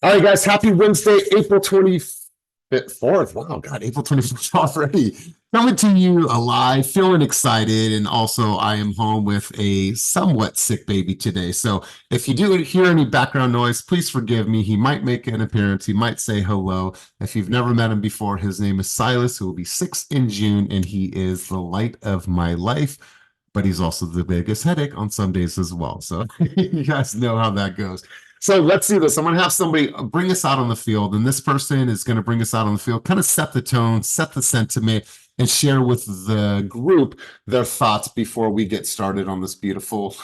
All right, guys. Happy Wednesday, April 24th. Wow, God, April 24th already. Coming to you alive, feeling excited. And also, I am home with a somewhat sick baby today. So if you do hear any background noise, please forgive me. He might make an appearance. He might say hello. If you've never met him before, his name is Silas, who will be 6 in June, and he is the light of my life. But he's also the biggest headache on some days as well. So you guys know how that goes. So let's do this. I'm going to have somebody bring us out on the field, and this person is going to bring us out on the field, kind of set the tone, set the sentiment, and share with the group their thoughts before we get started on this beautiful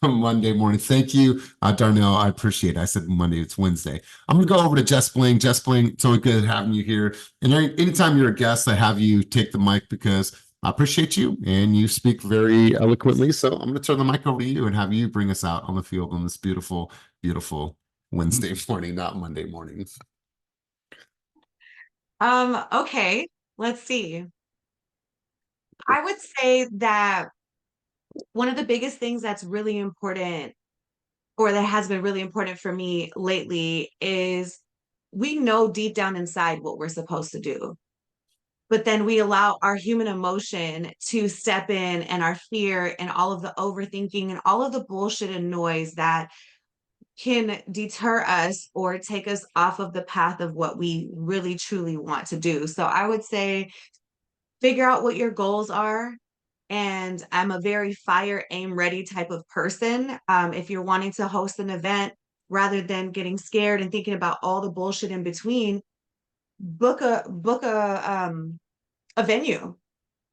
Monday morning. Thank you, Darnell. I appreciate it. I said Monday, it's Wednesday. I'm going to go over to Jess Bling. Jess Bling, it's always good having you here. And anytime you're a guest, I have you take the mic because I appreciate you and you speak very eloquently. So I'm going to turn the mic over to you and have you bring us out on the field on this beautiful, beautiful Wednesday morning, not Monday morning. Okay, let's see. I would say that one of the biggest things that's really important, or that has been really important for me lately, is we know deep down inside what we're supposed to do. But then we allow our human emotion to step in, and our fear and all of the overthinking and all of the bullshit and noise that can deter us or take us off of the path of what we really truly want to do. So I would say figure out what your goals are. And I'm a very fire, aim, ready type of person. If you're wanting to host an event, rather than getting scared and thinking about all the bullshit in between, book a venue,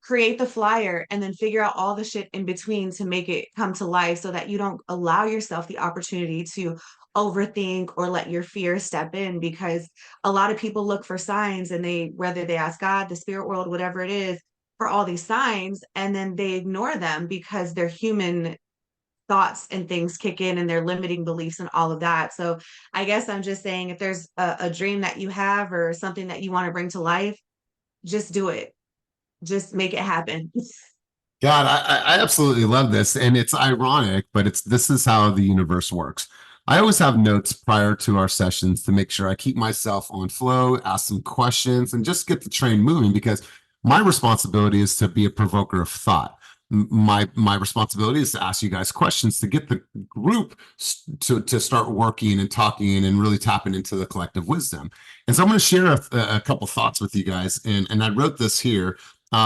create the flyer, and then figure out all the shit in between to make it come to life, so that you don't allow yourself the opportunity to overthink or let your fear step in. Because a lot of people look for signs, and whether they ask God, the spirit world, whatever it is, for all these signs, and then they ignore them because their human thoughts and things kick in, and their limiting beliefs and all of that. So I guess I'm just saying, if there's a dream that you have or something that you want to bring to life, just do it. Just make it happen. God, I absolutely love this. And it's ironic, but this is how the universe works. I always have notes prior to our sessions to make sure I keep myself on flow, ask some questions, and just get the train moving because my responsibility is to be a provoker of thought. My responsibility is to ask you guys questions to get the group to start working and talking and really tapping into the collective wisdom. And so I'm going to share a couple thoughts with you guys. And I wrote this here.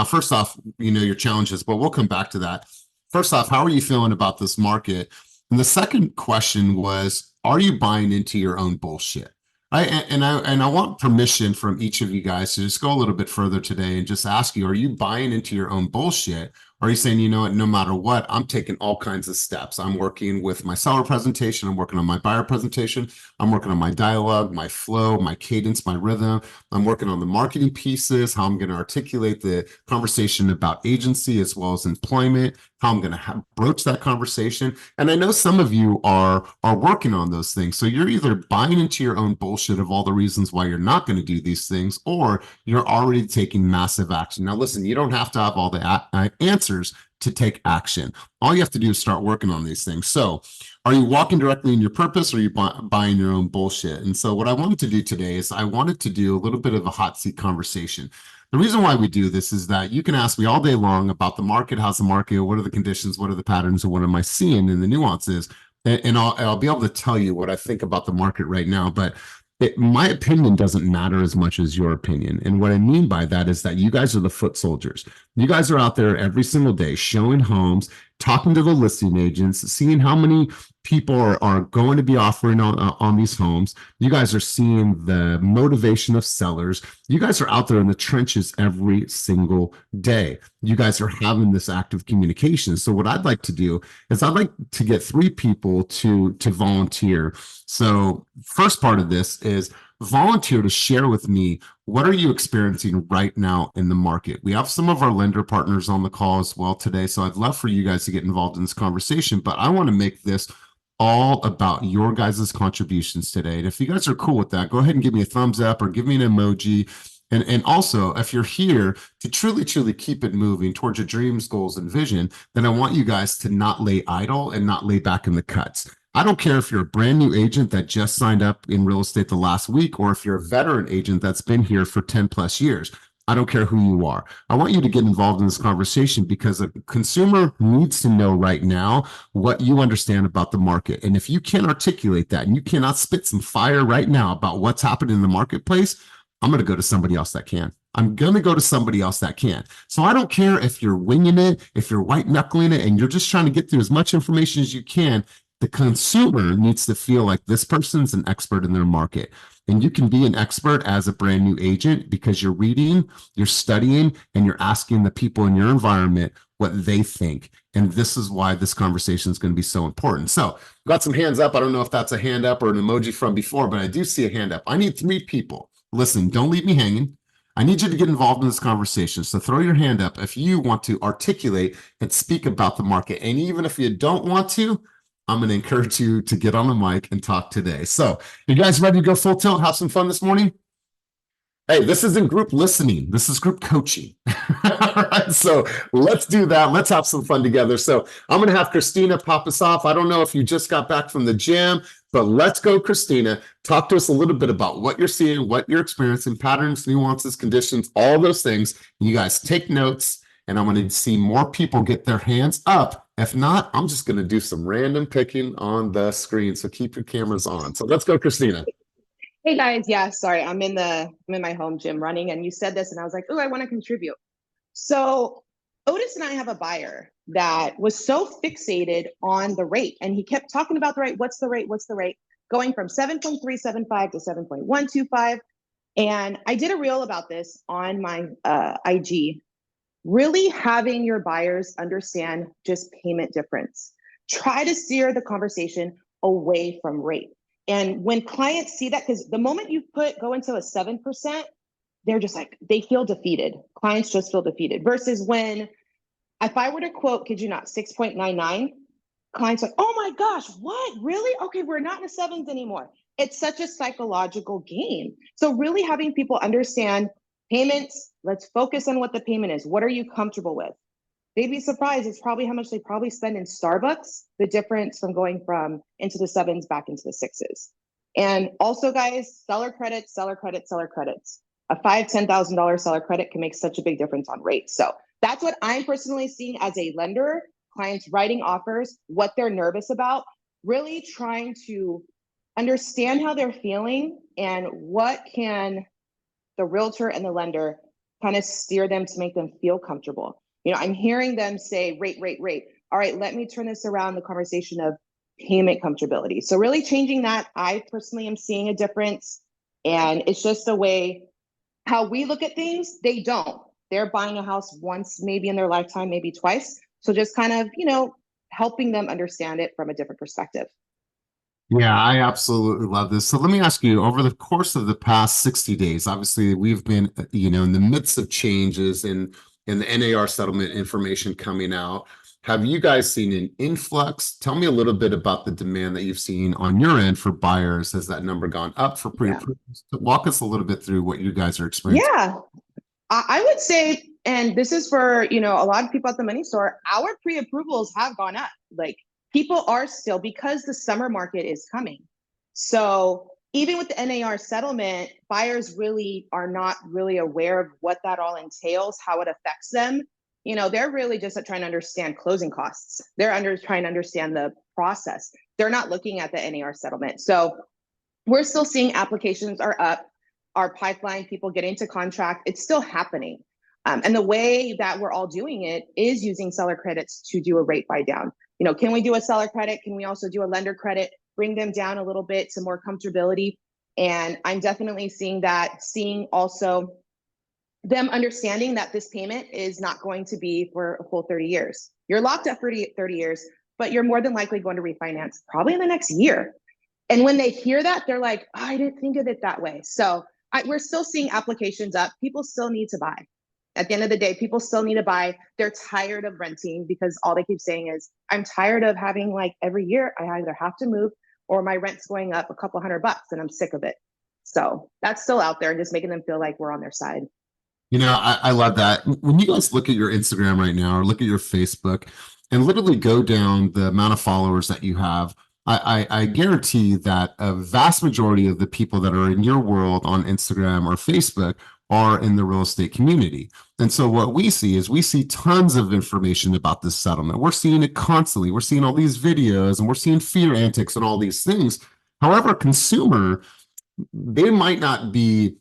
First off, your challenges, but we'll come back to that. First off, how are you feeling about this market? And the second question was, are you buying into your own bullshit? I want permission from each of you guys to just go a little bit further today and just ask you, are you buying into your own bullshit? Or are you saying, you know what, no matter what, I'm taking all kinds of steps. I'm working with my seller presentation. I'm working on my buyer presentation. I'm working on my dialogue, my flow, my cadence, my rhythm. I'm working on the marketing pieces, how I'm going to articulate the conversation about agency as well as employment, how I'm going to broach that conversation. And I know some of you are working on those things. So you're either buying into your own bullshit of all the reasons why you're not going to do these things, or you're already taking massive action. Now, listen, you don't have to have all the answers to take action. All you have to do is start working on these things. So are you walking directly in your purpose, or are you buying your own bullshit? And so what I wanted to do today is I wanted to do a little bit of a hot seat conversation. The reason why we do this is that you can ask me all day long about the market. How's the market? What are the conditions? What are the patterns? And what am I seeing in the nuances? And I'll be able to tell you what I think about the market right now. But my opinion doesn't matter as much as your opinion. And what I mean by that is that you guys are the foot soldiers. You guys are out there every single day showing homes, talking to the listing agents, seeing how many people are going to be offering on these homes. You guys are seeing the motivation of sellers. You guys are out there in the trenches every single day. You guys are having this active communication. So what I'd like to do is I'd like to get 3 people to volunteer. So first part of this is volunteer to share with me, what are you experiencing right now in the market? We have some of our lender partners on the call as well today. So I'd love for you guys to get involved in this conversation, but I want to make this all about your guys' contributions today. And if you guys are cool with that, go ahead and give me a thumbs up or give me an emoji. And also, if you're here to truly, truly keep it moving towards your dreams, goals, and vision, then I want you guys to not lay idle and not lay back in the cuts. I don't care if you're a brand new agent that just signed up in real estate the last week, or if you're a veteran agent that's been here for 10 plus years. I don't care who you are. I want you to get involved in this conversation because a consumer needs to know right now what you understand about the market. And if you can't articulate that and you cannot spit some fire right now about what's happening in the marketplace, I'm going to go to somebody else that can. I'm going to go to somebody else that can. So I don't care if you're winging it, if you're white knuckling it, and you're just trying to get through as much information as you can. The consumer needs to feel like this person's an expert in their market. And you can be an expert as a brand new agent because you're reading, you're studying, and you're asking the people in your environment what they think. And this is why this conversation is going to be so important. So, got some hands up. I don't know if that's a hand up or an emoji from before, but I do see a hand up. I need 3 people. Listen, don't leave me hanging. I need you to get involved in this conversation. So throw your hand up if you want to articulate and speak about the market. And even if you don't want to, I'm going to encourage you to get on the mic and talk today. So, you guys ready to go full tilt, have some fun this morning? Hey, this isn't group listening. This is group coaching. All right, so let's do that. Let's have some fun together. So I'm going to have Christina pop us off. I don't know if you just got back from the gym, but let's go, Christina. Talk to us a little bit about what you're seeing, what you're experiencing, patterns, nuances, conditions, all those things. You guys take notes, and I'm going to see more people get their hands up. If not, I'm just going to do some random picking on the screen. So keep your cameras on. So let's go, Christina. Hey guys, yeah, sorry, I'm in my home gym running, and you said this, and I was like, oh, I want to contribute. So Otis and I have a buyer that was so fixated on the rate, and he kept talking about the rate. What's the rate? What's the rate? Going from 7.375 to 7.125. And I did a reel about this on my IG. Really having your buyers understand just payment difference. Try to steer the conversation away from rate. And when clients see that, because the moment you go into a 7%, they're just like, they feel defeated. Clients just feel defeated. Versus when, if I were to quote, kid you not, 6.99, clients are like, oh my gosh, what? Really? Okay, we're not in the sevens anymore. It's such a psychological game. So really having people understand payments, let's focus on what the payment is. What are you comfortable with? They'd be surprised. It's probably how much they probably spend in Starbucks, the difference from going from into the sevens back into the sixes. And also, guys, seller credits, seller credits, seller credits. A $5,000, $10,000 seller credit can make such a big difference on rates. So that's what I'm personally seeing as a lender, clients writing offers, what they're nervous about, really trying to understand how they're feeling and what can the realtor and the lender kind of steer them to make them feel comfortable. You know, I'm hearing them say rate, rate, rate. All right, let me turn this around the conversation of payment comfortability. So really changing that, I personally am seeing a difference. And it's just a way how we look at things, they don't. They're buying a house once, maybe in their lifetime, maybe twice. So just kind of, you know, helping them understand it from a different perspective. Yeah, I absolutely love this. So let me ask you, over the course of the past 60 days, obviously we've been, in the midst of changes in the NAR settlement information coming out. Have you guys seen an influx? Tell me a little bit about the demand that you've seen on your end for buyers. Has that number gone up for pre-approvals? Walk us a little bit through what you guys are experiencing. Yeah, I would say, and this is for, a lot of people at the money store, our pre-approvals have gone up. Like, people are still, because the summer market is coming. So even with the NAR settlement, buyers really are not really aware of what that all entails, how it affects them. They're really just trying to understand closing costs. They're trying to understand the process. They're not looking at the NAR settlement. So we're still seeing applications are up. Our pipeline, people get into contract, it's still happening. And the way that we're all doing it is using seller credits to do a rate buy down. Can we do a seller credit? Can we also do a lender credit? Bring them down a little bit to more comfortability. And I'm definitely seeing that, seeing also them understanding that this payment is not going to be for a full 30 years. You're locked up for 30 years, but you're more than likely going to refinance probably in the next year. And when they hear that, they're like, oh, I didn't think of it that way. So we're still seeing applications up. People still need to buy. At the end of the day, people still need to buy. They're tired of renting because all they keep saying is, I'm tired of having, like, every year I either have to move or my rent's going up a couple $100 and I'm sick of it. So that's still out there and just making them feel like we're on their side. I love that. When you guys look at your Instagram right now or look at your Facebook and literally go down the amount of followers that you have, I guarantee that a vast majority of the people that are in your world on Instagram or Facebook are in the real estate community. And so what we see is we see tons of information about this settlement. We're seeing it constantly. We're seeing all these videos and we're seeing fear antics and all these things. However, a consumer, they might not be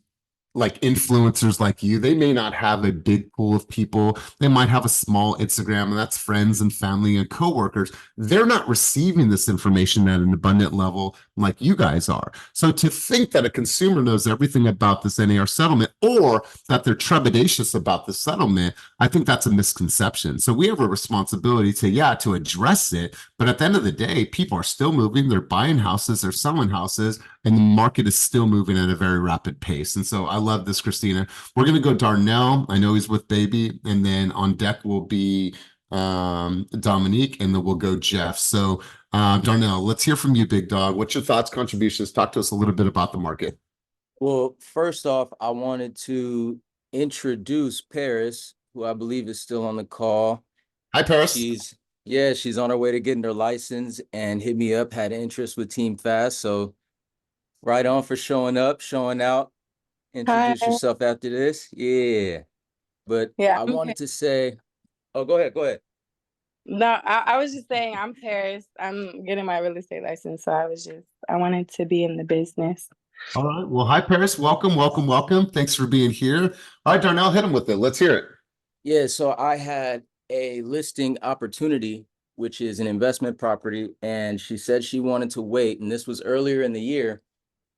like influencers like you. They may not have a big pool of people. They might have a small Instagram, and that's friends and family and coworkers. They're not receiving this information at an abundant level like you guys are. So to think that a consumer knows everything about this NAR settlement, or that they're trepidatious about the settlement, I think that's a misconception. So we have a responsibility to address it. But at the end of the day, people are still moving. They're buying houses, they're selling houses, and the market is still moving at a very rapid pace. And so I love this, Christina. We're going to go Darnell. I know he's with baby. And then on deck will be Dominique, and then we'll go Jeff. So Darnell, let's hear from you, big dog. What's your thoughts, contributions? Talk to us a little bit about the market. Well, first off, I wanted to introduce Paris, who I believe is still on the call. Hi, Paris. She's on her way to getting her license and hit me up, had interest with Team Fast. So right on for showing up, showing out. Introduce yourself after this. Yeah. But I wanted to say, oh, go ahead. No, I was just saying I'm Paris. I'm getting my real estate license. So I wanted to be in the business. All right. Well, hi, Paris. Welcome. Thanks for being here. All right, Darnell, hit him with it. Let's hear it. Yeah, so I had a listing opportunity, which is an investment property, and she said she wanted to wait, and this was earlier in the year,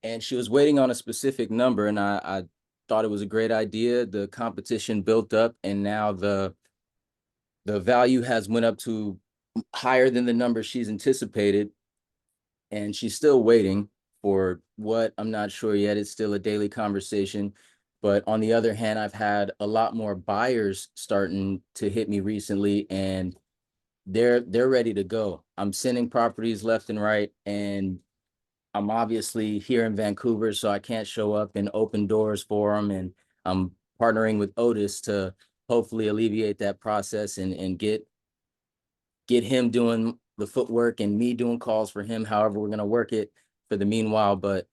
and she was waiting on a specific number, and I thought it was a great idea. The competition built up, and now the value has went up to higher than the number she's anticipated, and she's still waiting for what, I'm not sure yet. It's still a daily conversation. But on the other hand, I've had a lot more buyers starting to hit me recently, and they're ready to go. I'm sending properties left and right, and I'm obviously here in Vancouver, so I can't show up and open doors for them. And I'm partnering with Otis to hopefully alleviate that process and get him doing the footwork and me doing calls for him, however we're going to work it for the meanwhile. But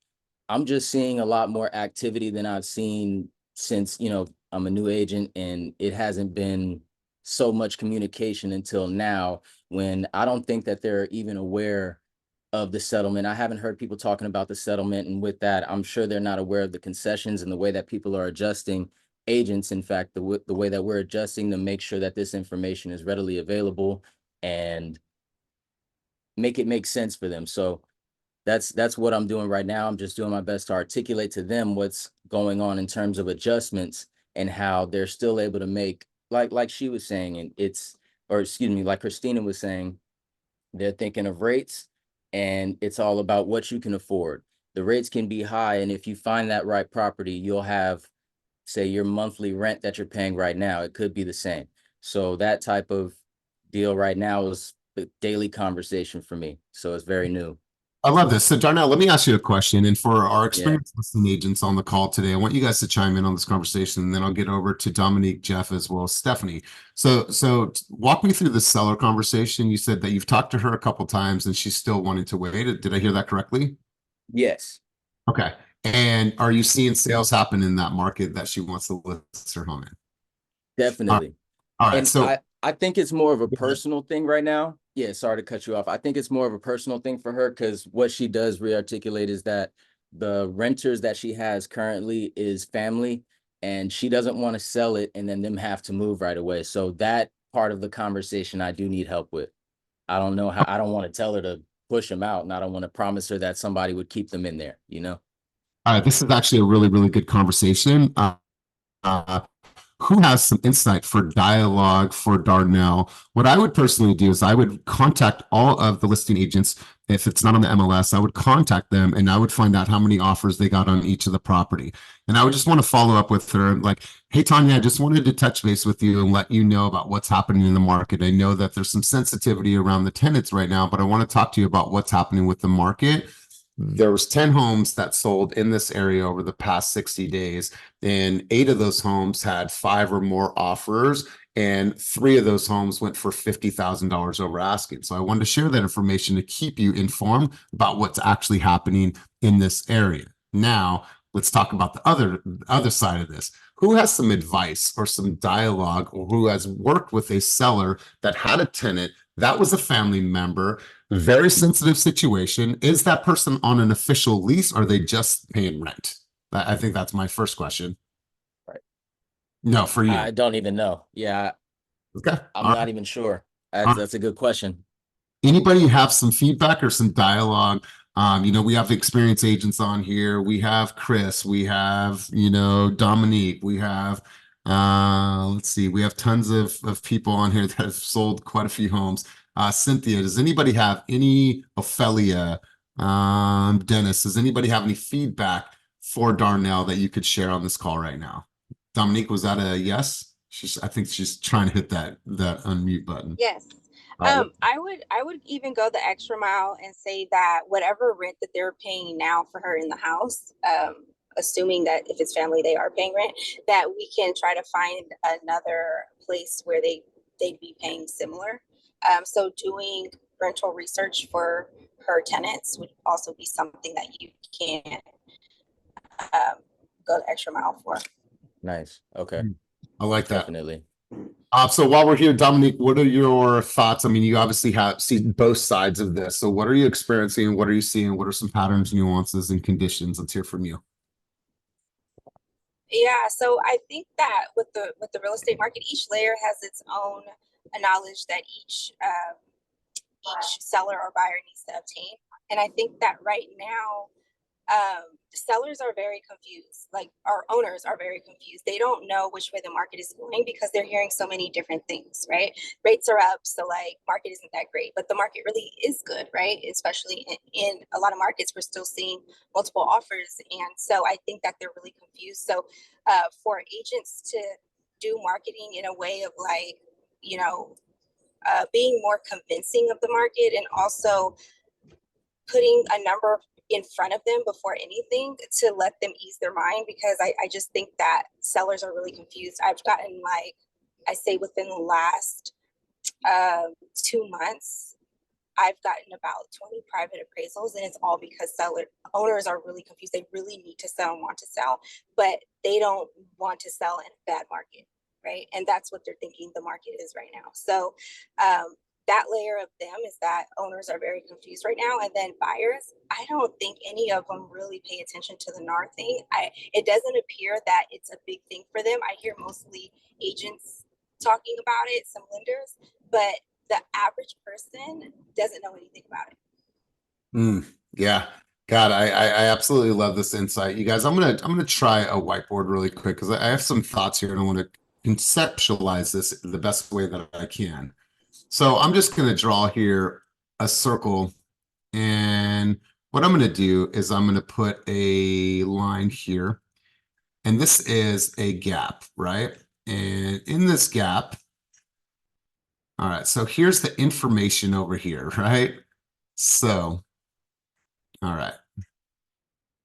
I'm just seeing a lot more activity than I've seen since, I'm a new agent, and it hasn't been so much communication until now, when I don't think that they're even aware of the settlement. I haven't heard people talking about the settlement. And with that, I'm sure they're not aware of the concessions and the way that people are adjusting, agents, in fact, the way that we're adjusting to make sure that this information is readily available and make it make sense for them. So that's what I'm doing right now. I'm just doing my best to articulate to them what's going on in terms of adjustments and how they're still able to make, like she was saying, and like Christina was saying, they're thinking of rates, and it's all about what you can afford. The rates can be high, and if you find that right property, you'll have, say, your monthly rent that you're paying right now, it could be the same. So that type of deal right now is the daily conversation for me. So it's very new. I love this. So Darnell, let me ask you a question. And for our experienced listing agents on the call today, I want you guys to chime in on this conversation, and then I'll get over to Dominique, Jeff, as well as Stephanie. So walk me through the seller conversation. You said that you've talked to her a couple times and she's still wanting to wait. Did I hear that correctly? Yes. Okay. And are you seeing sales happen in that market that she wants to list her home in? Definitely. All right. And So I think it's more of a personal thing right now. Yeah, sorry to cut you off. I think it's more of a personal thing for her, because what she does rearticulate is that the renters that she has currently is family, and she doesn't want to sell it and then them have to move right away. So that part of the conversation I do need help with. I don't know how, I don't want to tell her to push them out, and I don't want to promise her that somebody would keep them in there, all right, this is actually a really, really good conversation. Who has some insight for dialogue for Darnell? What I would personally do is I would contact all of the listing agents. If it's not on the MLS, I would contact them and I would find out how many offers they got on each of the property. And I would just want to follow up with her like, hey, Tanya, I just wanted to touch base with you and let you know about what's happening in the market. I know that there's some sensitivity around the tenants right now, but I want to talk to you about what's happening with the market. there was 10 homes that sold in this area over the past 60 days, and 8 of those homes had 5 or more offers, and 3 of those homes went for $50,000 over asking. So I wanted to share that information to keep you informed about what's actually happening in this area. Now, let's talk about the other side of this. Who has some advice or some dialogue, or who has worked with a seller that had a tenant that was a family member, very sensitive situation? Is that person on an official lease, or are they just paying rent? I think that's my first question. Right. No, for you. I don't even know. Yeah, Okay. I'm All not right. even sure. All right. That's a good question. Anybody have some feedback or some dialogue? We have experienced agents on here. We have Chris, we have, Dominique, we have, let's see, we have tons of people on here that have sold quite a few homes. Cynthia, does anybody have any, Ophelia, Dennis, does anybody have any feedback for Darnell that you could share on this call right now? Dominique, was that a yes? I think she's trying to hit that unmute button. Yes. I would even go the extra mile and say that whatever rent that they're paying now for her in the house, assuming that if it's family they are paying rent, that we can try to find another place where they'd be paying similar. So doing rental research for her tenants would also be something that you can go the extra mile for. Nice. Okay. I like that. Definitely. So while we're here, Dominique, what are your thoughts? I mean, you obviously have seen both sides of this. So what are you experiencing? What are you seeing? What are some patterns, nuances, and conditions? Let's hear from you. Yeah, so I think that with the real estate market, each layer has its own knowledge that each seller or buyer needs to obtain. And I think that right now, sellers are very confused. Like, our owners are very confused. They don't know which way the market is going because they're hearing so many different things, right? Rates are up, so like market isn't that great, but the market really is good, right? Especially in a lot of markets, we're still seeing multiple offers. And so I think that they're really confused. So for agents to do marketing in a way of like, being more convincing of the market, and also putting a number in front of them before anything to let them ease their mind, because I just think that sellers are really confused. I've gotten, like, I say within the last 2 months, I've gotten about 20 private appraisals, and it's all because owners are really confused. They really need to sell and want to sell, but they don't want to sell in a bad market, right? And that's what they're thinking the market is right now. So that layer of them is that owners are very confused right now. And then buyers, I don't think any of them really pay attention to the NAR thing. It doesn't appear that it's a big thing for them. I hear mostly agents talking about it, some lenders, but the average person doesn't know anything about it. Yeah. God, I absolutely love this insight. You guys, I'm gonna try a whiteboard really quick because I have some thoughts here and I want to conceptualize this the best way that I can. So I'm just going to draw here a circle, and what I'm going to do is I'm going to put a line here, and this is a gap, right? And in this gap, all right, so here's the information over here, right? So, all right.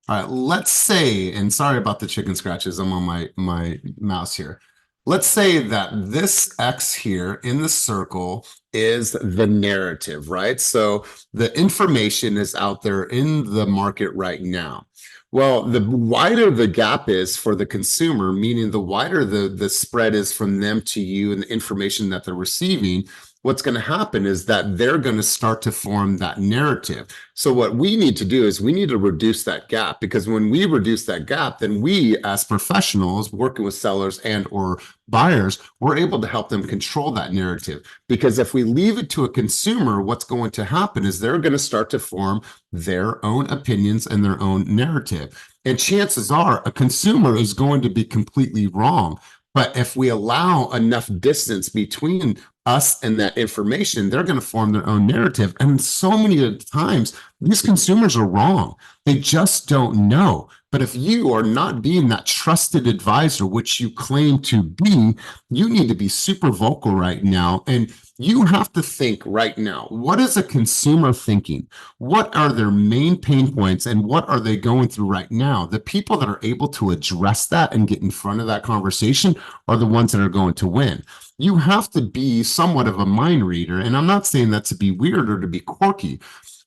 All right, let's say, and sorry about the chicken scratches, I'm on my mouse here. Let's say that this X here in the circle is the narrative, right? So the information is out there in the market right now. Well, the wider the gap is for the consumer, meaning the wider the spread is from them to you and the information that they're receiving, what's going to happen is that they're going to start to form that narrative. So what we need to do is we need to reduce that gap, because when we reduce that gap, then we as professionals working with sellers and or buyers, we're able to help them control that narrative. Because if we leave it to a consumer, what's going to happen is they're going to start to form their own opinions and their own narrative. And chances are a consumer is going to be completely wrong. But if we allow enough distance between us and that information, they're going to form their own narrative. And so many times, these consumers are wrong. They just don't know. But if you are not being that trusted advisor, which you claim to be, you need to be super vocal right now and You have to think right now, what is a consumer thinking? What are their main pain points and what are they going through right now? The people that are able to address that and get in front of that conversation are the ones that are going to win. You have to be somewhat of a mind reader. And I'm not saying that to be weird or to be quirky.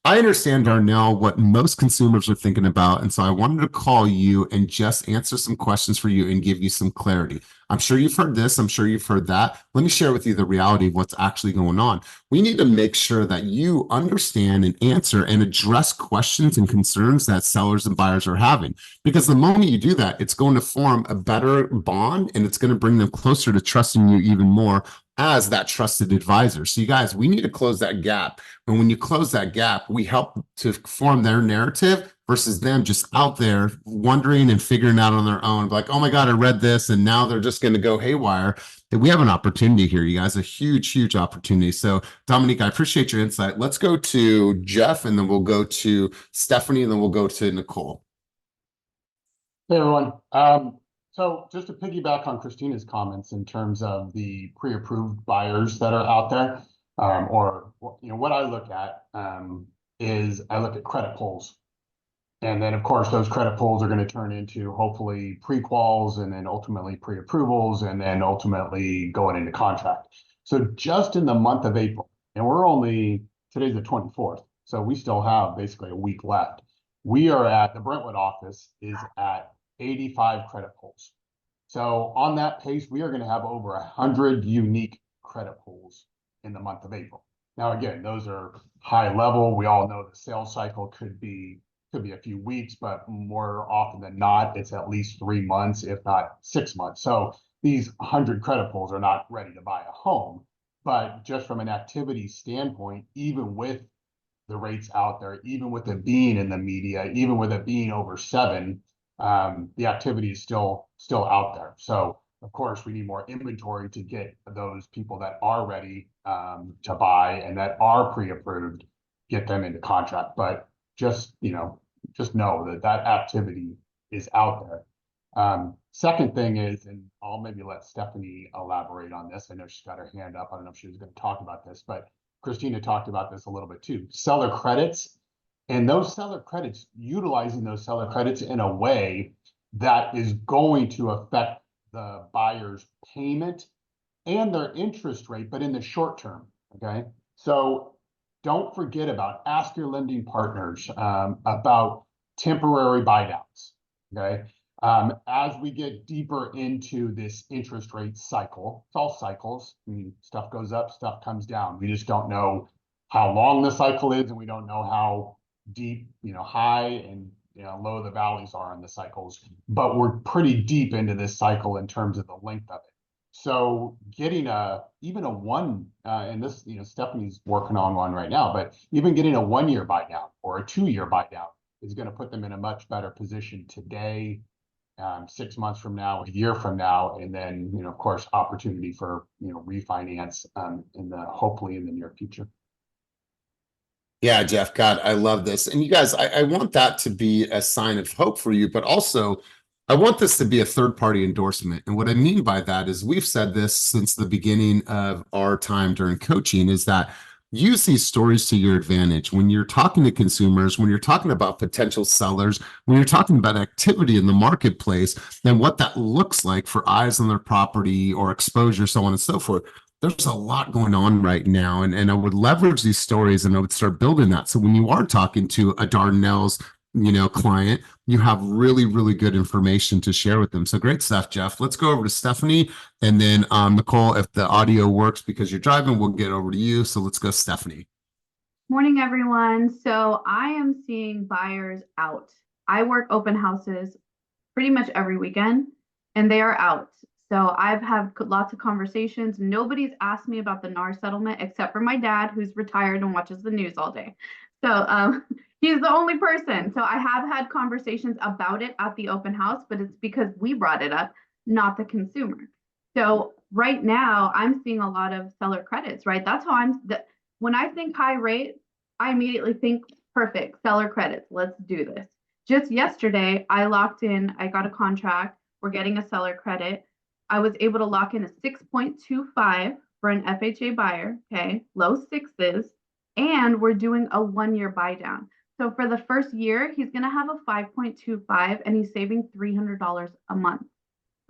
I understand, Darnell, what most consumers are thinking about. And so I wanted to call you and just answer some questions for you and give you some clarity. I'm sure you've heard this. I'm sure you've heard that. Let me share with you the reality of what's actually going on. We need to make sure that you understand and answer and address questions and concerns that sellers and buyers are having. Because the moment you do that, it's going to form a better bond and it's going to bring them closer to trusting you even more as that trusted advisor. So you guys, we need to close that gap. And when you close that gap, we help to form their narrative versus them just out there wondering and figuring out on their own. Like, oh my God, I read this. And now they're just going to go haywire. And we have an opportunity here, you guys, a huge, huge opportunity. So Dominique, I appreciate your insight. Let's go to Jeff and then we'll go to Stephanie and then we'll go to Nicole. Hey everyone. So just to piggyback on Christina's comments in terms of the pre-approved buyers that are out there, or what I look at is I look at credit pulls, and then of course those credit pulls are going to turn into hopefully pre-quals and then ultimately pre-approvals and then ultimately going into contract. So just in the month of April, and today's the 24th, so we still have basically a week left. We are at the Brentwood office is at 85 credit pulls. So on that pace, we are going to have over 100 unique credit pulls in the month of April. Now, again, those are high level. We all know the sales cycle could be a few weeks, but more often than not, it's at least 3 months, if not 6 months. So these 100 credit pulls are not ready to buy a home, but just from an activity standpoint, even with the rates out there, even with it being in the media, even with it being over 7, the activity is still out there. So of course we need more inventory to get those people that are ready to buy and that are pre-approved, get them into contract. But just know that activity is out there. Second thing is, and I'll maybe let Stephanie elaborate on this. I know she's got her hand up. I don't know if she was going to talk about this, but Christina talked about this a little bit too. Seller credits, and those seller credits, utilizing those seller credits in a way that is going to affect the buyer's payment and their interest rate, but in the short term, okay? So don't forget ask your lending partners about temporary buy downs, okay? As we get deeper into this interest rate cycle, it's all cycles. I mean, stuff goes up, stuff comes down. We just don't know how long the cycle is, and we don't know how deep, high and low the valleys are in the cycles. But we're pretty deep into this cycle in terms of the length of it. So getting even a one, and this, Stephanie's working on one right now, but even getting a 1-year buy down or a 2-year buy down is going to put them in a much better position today, 6 months from now, a year from now, and then, of course, opportunity for, refinance hopefully in the near future. Yeah, Jeff, God, I love this. And you guys, I want that to be a sign of hope for you, but also I want this to be a third-party endorsement. And what I mean by that is we've said this since the beginning of our time during coaching is that use these stories to your advantage. When you're talking to consumers, when you're talking about potential sellers, when you're talking about activity in the marketplace, and what that looks like for eyes on their property or exposure, so on and so forth. There's a lot going on right now, and I would leverage these stories and I would start building that. So when you are talking to a Darnell's, client, you have really, really good information to share with them. So great stuff, Jeff. Let's go over to Stephanie and then Nicole, if the audio works because you're driving, we'll get over to you. So let's go, Stephanie. Morning, everyone. So I am seeing buyers out. I work open houses pretty much every weekend and they are out. So I've had lots of conversations. Nobody's asked me about the NAR settlement except for my dad, who's retired and watches the news all day. So he's the only person. So I have had conversations about it at the open house, but it's because we brought it up, not the consumer. So right now I'm seeing a lot of seller credits, right? That's how when I think high rate, I immediately think perfect seller credits. Let's do this. Just yesterday, I got a contract. We're getting a seller credit. I was able to lock in a 6.25 for an FHA buyer, okay, low sixes, and we're doing a 1-year buy down. So for the first year, he's going to have a 5.25 and he's saving $300 a month.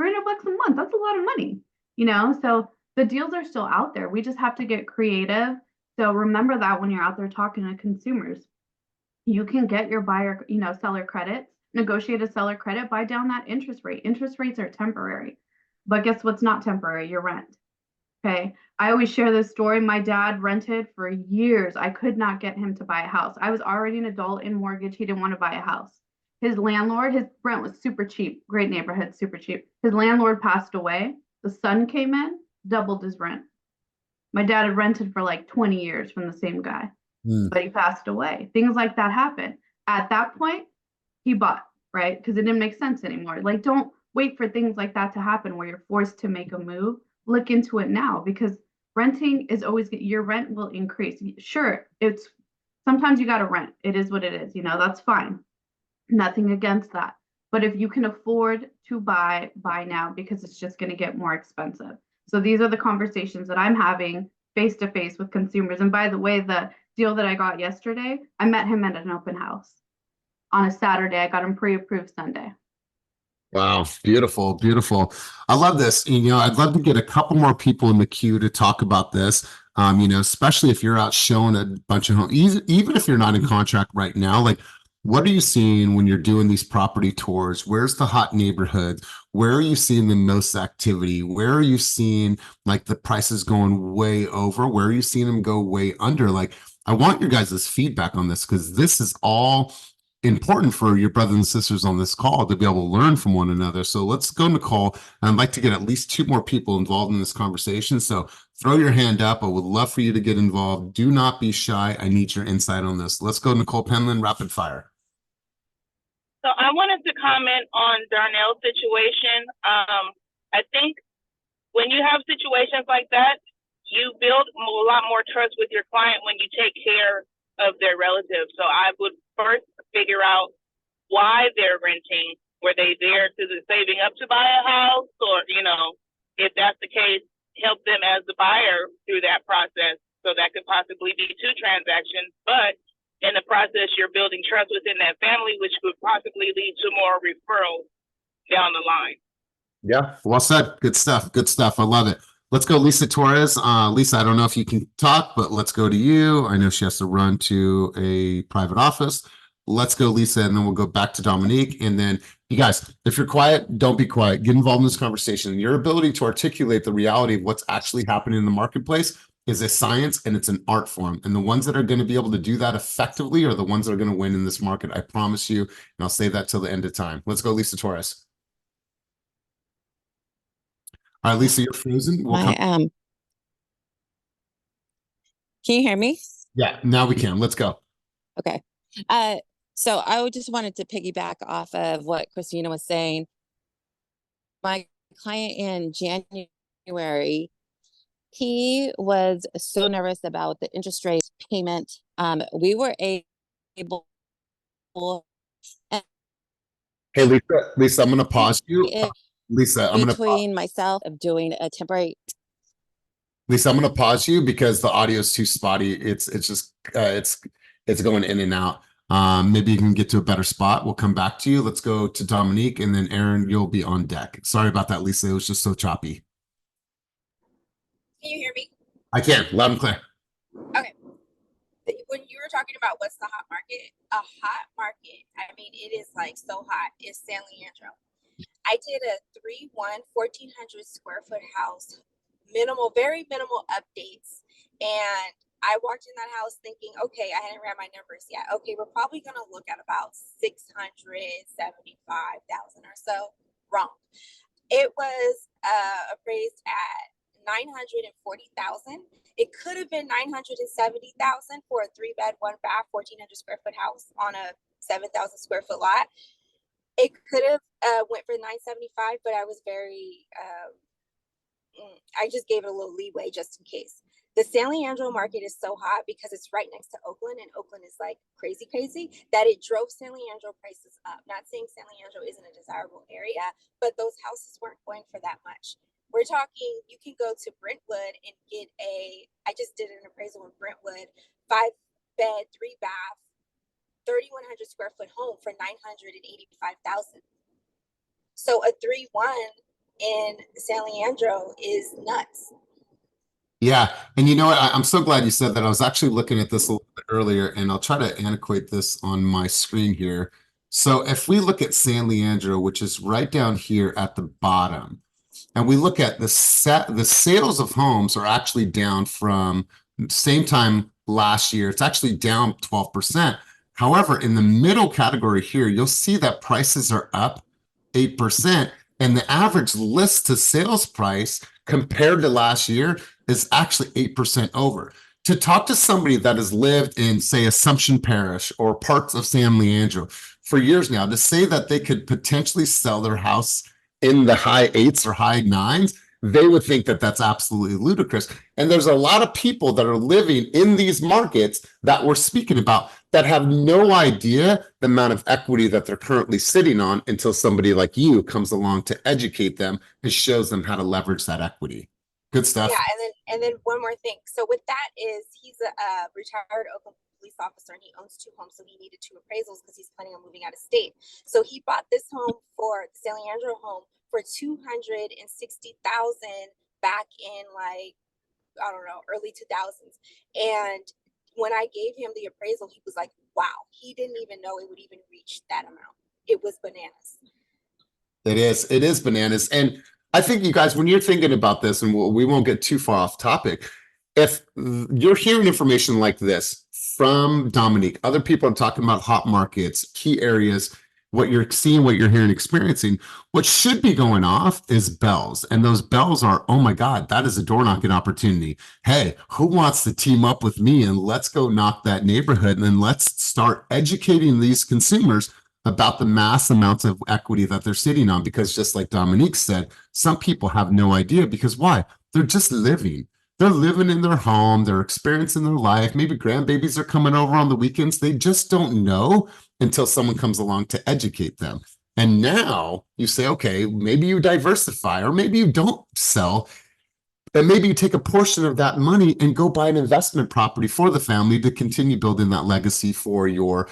$300 a month, that's a lot of money, you know? So the deals are still out there. We just have to get creative. So remember that when you're out there talking to consumers, you can get your buyer, you know, seller credits, negotiate a seller credit, buy down that interest rate. Interest rates are temporary, but guess what's not temporary? Your rent. Okay. I always share this story. My dad rented for years. I could not get him to buy a house. I was already an adult in mortgage. He didn't want to buy a house. His landlord, his rent was super cheap, great neighborhood, super cheap. His landlord passed away. The son came in, doubled his rent. My dad had rented for like 20 years from the same guy, but he passed away. Things like that happen. At that point, he bought, right? Because it didn't make sense anymore. Like, don't wait for things like that to happen where you're forced to make a move. Look into it now, because renting is always, your rent will increase. Sure, it's sometimes you got to rent. It is what it is. You know, that's fine. Nothing against that. But if you can afford to buy now, because it's just going to get more expensive. So these are the conversations that I'm having face to face with consumers. And by the way, the deal that I got yesterday, I met him at an open house on a Saturday. I got him pre-approved Sunday. Wow, beautiful, beautiful. I love this. You know, I'd love to get a couple more people in the queue to talk about this. You know, especially if you're out showing a bunch of homes, even if you're not in contract right now, like, what are you seeing when you're doing these property tours? Where's the hot neighborhood? Where are you seeing the most activity? Where are you seeing like the prices going way over? Where are you seeing them go way under? Like, I want your guys' feedback on this, because this is all important for your brothers and sisters on this call to be able to learn from one another. So let's go, Nicole. I'd like to get at least 2 more people involved in this conversation. So throw your hand up. I would love for you to get involved. Do not be shy. I need your insight on this. Let's go, Nicole Penland, rapid fire. So I wanted to comment on Darnell's situation. I think when you have situations like that, you build a lot more trust with your client when you take care of their relatives. So I would first figure out why they're renting. Were they there to the saving up to buy a house? Or, you know, if that's the case, help them as the buyer through that process. So that could possibly be 2 transactions, but in the process, you're building trust within that family, which could possibly lead to more referrals down the line. Yeah, well said. Good stuff. Good stuff. I love it. Let's go, Lisa Torres. Lisa, I don't know if you can talk, but let's go to you. I know she has to run to a private office. Let's go, Lisa, and then we'll go back to Dominique. And then, you guys, if you're quiet, don't be quiet. Get involved in this conversation. Your ability to articulate the reality of what's actually happening in the marketplace is a science and it's an art form. And the ones that are going to be able to do that effectively are the ones that are going to win in this market. I promise you. And I'll say that till the end of time. Let's go, Lisa Torres. All right, Lisa, you're frozen. Can you hear me? Yeah, now we can. Let's go. Okay. So I just wanted to piggyback off of what Christina was saying. My client in January, he was so nervous about the interest rate payment. We were able. Hey, Lisa, I'm going to pause you. Lisa, between myself of doing a temporary. Lisa, I'm going to pause you because the audio is too spotty. It's just it's going in and out. Maybe you can get to a better spot. We'll come back to you. Let's go to Dominique, and then Aaron, you'll be on deck. Sorry about that, Lisa. It was just so choppy. Can you hear me? I can, loud and clear. Okay. When you were talking about what's the hot market, a hot market, I mean, it is like so hot, is San Leandro. I did a 1,400 square foot house, very minimal updates. And I walked in that house thinking, okay, I hadn't ran my numbers yet. Okay, we're probably going to look at about 675,000 or so. Wrong. It was appraised at 940,000. It could have been 970,000 for a 3-bed, 1-bath, 1,400 square foot house on a 7,000 square foot lot. It could have went for 975, but I was I just gave it a little leeway just in case. The San Leandro market is so hot because it's right next to Oakland, and Oakland is like crazy, that it drove San Leandro prices up. Not saying San Leandro isn't a desirable area, but those houses weren't going for that much. We're talking, you can go to Brentwood and get I just did an appraisal in Brentwood, 5-bed, 3-bath, 3,100 square foot home for 985,000. So a 3-1 in San Leandro is nuts. Yeah. And you know what? I'm so glad you said that. I was actually looking at this a little bit earlier, and I'll try to annotate this on my screen here. So if we look at San Leandro, which is right down here at the bottom, and we look at the sales of homes are actually down from same time last year. It's actually down 12%. However, in the middle category here, you'll see that prices are up 8%, and the average list to sales price compared to last year is actually 8% over. To talk to somebody that has lived in, say, Assumption Parish or parts of San Leandro for years now, to say that they could potentially sell their house in the high 8s or high 9s, they would think that that's absolutely ludicrous. And there's a lot of people that are living in these markets that we're speaking about that have no idea the amount of equity that they're currently sitting on until somebody like you comes along to educate them and shows them how to leverage that equity. Good stuff. Yeah, and then one more thing. So with that is he's a retired Oakland police officer, and he owns 2 homes, so he needed 2 appraisals because he's planning on moving out of state. So he bought this home for the San Leandro home for $260,000 back in, like, I don't know, early 2000s. And when I gave him the appraisal, he was like, wow, he didn't even know it would even reach that amount. It was bananas. It is bananas. And I think you guys, when you're thinking about this, and we won't get too far off topic, if you're hearing information like this from Dominique, other people are talking about hot markets, key areas, what you're seeing, what you're hearing, experiencing, what should be going off is bells. And those bells are, oh my God, that is a door knocking opportunity. Hey, who wants to team up with me? And let's go knock that neighborhood. And then let's start educating these consumers about the mass amounts of equity that they're sitting on. Because just like Dominique said, some people have no idea, because why? They're just living. They're living in their home. They're experiencing their life. Maybe grandbabies are coming over on the weekends. They just don't know until someone comes along to educate them. And now you say, okay, maybe you diversify, or maybe you don't sell. And maybe you take a portion of that money and go buy an investment property for the family to continue building that legacy for your,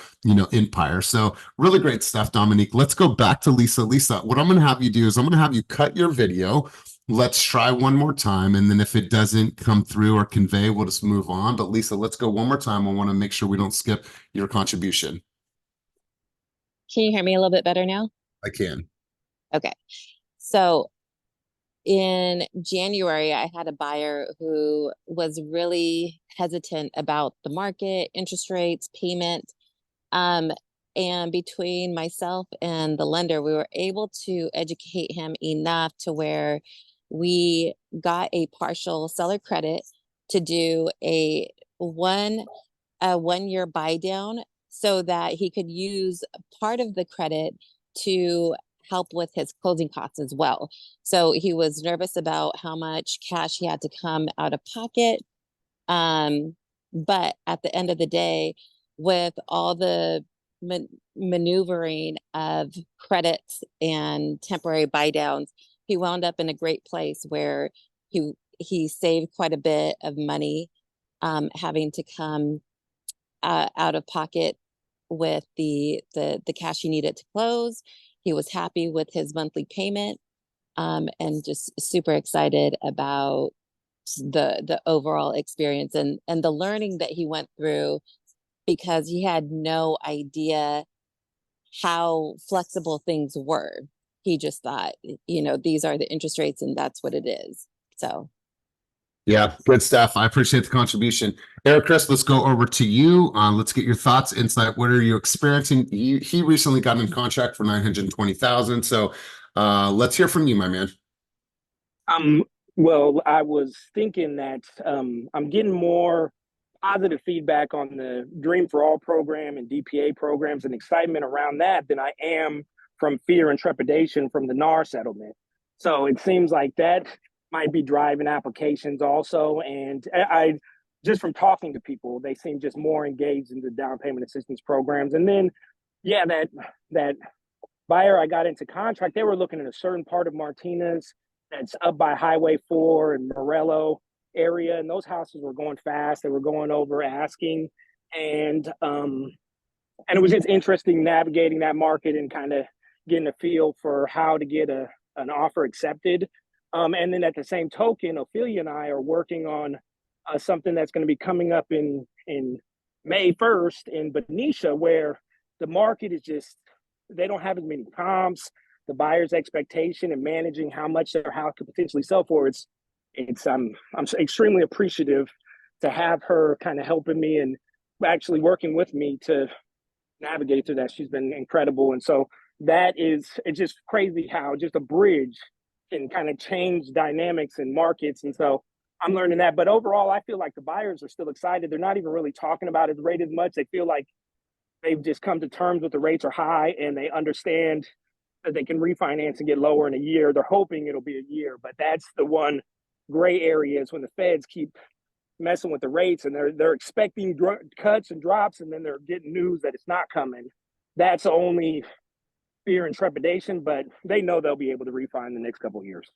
empire. So really great stuff, Dominique. Let's go back to Lisa. Lisa, what I'm going to have you do is I'm going to have you cut your video. Let's try one more time. And then if it doesn't come through or convey, we'll just move on. But Lisa, let's go one more time. I want to make sure we don't skip your contribution. Can you hear me a little bit better now? I can. Okay. So in January, I had a buyer who was really hesitant about the market, interest rates, payment. And between myself and the lender, we were able to educate him enough to where we got a partial seller credit to do a 1-year buy down so that he could use part of the credit to help with his closing costs as well. So he was nervous about how much cash he had to come out of pocket. But at the end of the day, with all the maneuvering of credits and temporary buy downs, he wound up in a great place where he saved quite a bit of money, having to come out of pocket with the cash he needed to close. He was happy with his monthly payment, and just super excited about the overall experience and the learning that he went through, because he had no idea how flexible things were. He just thought, these are the interest rates and that's what it is. So yeah, good stuff. I appreciate the contribution. Eric, Chris, let's go over to you. Let's get your thoughts, insight. What are you experiencing? He recently got in contract for $920,000. So let's hear from you, my man. Well, I was thinking that I'm getting more positive feedback on the Dream for All program and DPA programs and excitement around that than I am from fear and trepidation from the NAR settlement. So it seems like that might be driving applications also. And I just from talking to people, they seem just more engaged in the down payment assistance programs. And then, yeah, that buyer I got into contract, they were looking at a certain part of Martinez that's up by Highway 4 and Morello area, and those houses were going fast. They were going over asking, and it was just interesting navigating that market and kind of getting a feel for how to get an offer accepted. And then at the same token, Ophelia and I are working on something that's going to be coming up in May 1st in Benicia, where the market is just, they don't have as many comps. The buyer's expectation and managing how much their house could potentially sell for, I'm extremely appreciative to have her kind of helping me and actually working with me to navigate through that. She's been incredible. And so it's just crazy how just a bridge can kind of change dynamics and markets. And so I'm learning that. But overall, I feel like the buyers are still excited. They're not even really talking about the rate as much. They feel like they've just come to terms with the rates are high and they understand that they can refinance and get lower in a year. They're hoping it'll be a year, but that's the one gray area is when the feds keep messing with the rates and they're expecting cuts and drops, and then they're getting news that it's not coming. That's only fear and trepidation, but they know they'll be able to refi in the next couple of years.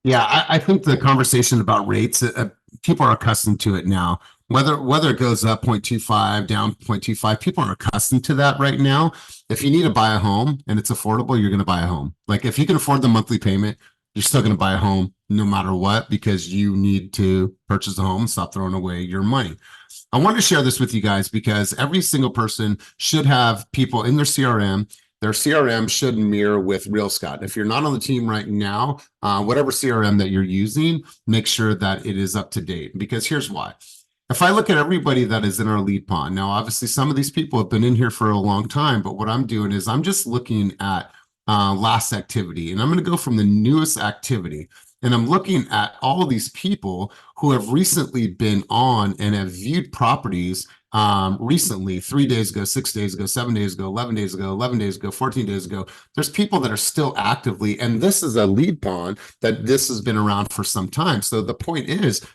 Yeah, I think the conversation about rates, people are accustomed to it now. Whether it goes up 0.25, down 0.25, people are accustomed to that right now. If you need to buy a home and it's affordable, you're going to buy a home. Like if you can afford the monthly payment, you're still going to buy a home no matter what, because you need to purchase a home and stop throwing away your money. I want to share this with you guys because every single person should have people in their CRM. Their CRM should mirror with RealScout. If you're not on the team right now, whatever CRM that you're using, make sure that it is up to date, because here's why. If I look at everybody that is in our lead pond, now obviously some of these people have been in here for a long time, but what I'm doing is I'm just looking at last activity, and I'm going to go from the newest activity. And I'm looking at all of these people who have recently been on and have viewed properties recently, 3 days ago, 6 days ago, 7 days ago, 11 days ago, 11 days ago, 14 days ago. There's people that are still actively, and this is a lead pond that this has been around for some time. So the point is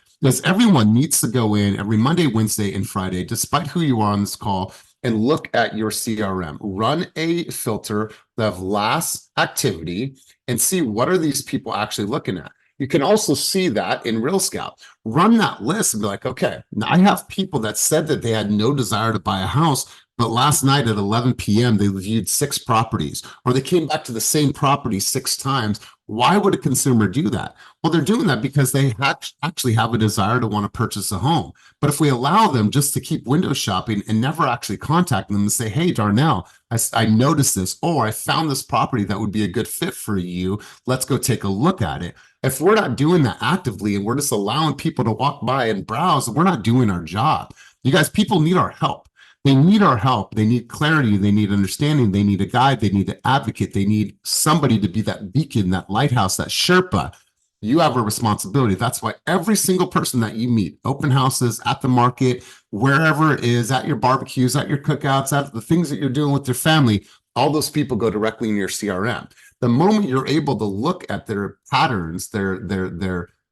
everyone needs to go in every Monday, Wednesday, and Friday, despite who you are on this call, and look at your CRM. Run a filter of last activity and see what are these people actually looking at. You can also see that in RealScout. Run that list and be like, okay, now I have people that said that they had no desire to buy a house, but last night at 11 p.m. they viewed 6 properties, or they came back to the same property 6 times. Why would a consumer do that? Well, they're doing that because they actually have a desire to want to purchase a home. But if we allow them just to keep window shopping and never actually contact them and say, hey, Darnell, I noticed this, or I found this property that would be a good fit for you. Let's go take a look at it. If we're not doing that actively and we're just allowing people to walk by and browse, we're not doing our job. You guys, people need our help. They need our help. They need clarity. They need understanding. They need a guide. They need an advocate. They need somebody to be that beacon, that lighthouse, that Sherpa. You have a responsibility. That's why every single person that you meet, open houses, at the market, wherever it is, at your barbecues, at your cookouts, at the things that you're doing with your family, all those people go directly in your CRM. The moment you're able to look at their patterns, their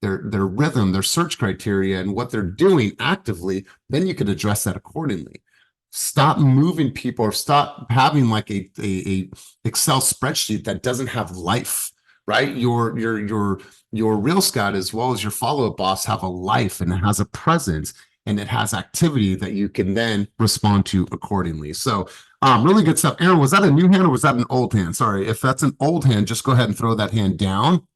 rhythm, their search criteria, and what they're doing actively, then you can address that accordingly. Stop moving people, or stop having like a Excel spreadsheet that doesn't have life, right? Your RealScout, as well as your follow-up boss, have a life, and it has a presence, and it has activity that you can then respond to accordingly. So really good stuff. Aaron, was that a new hand or was that an old hand? Sorry, if that's an old hand, just go ahead and throw that hand down.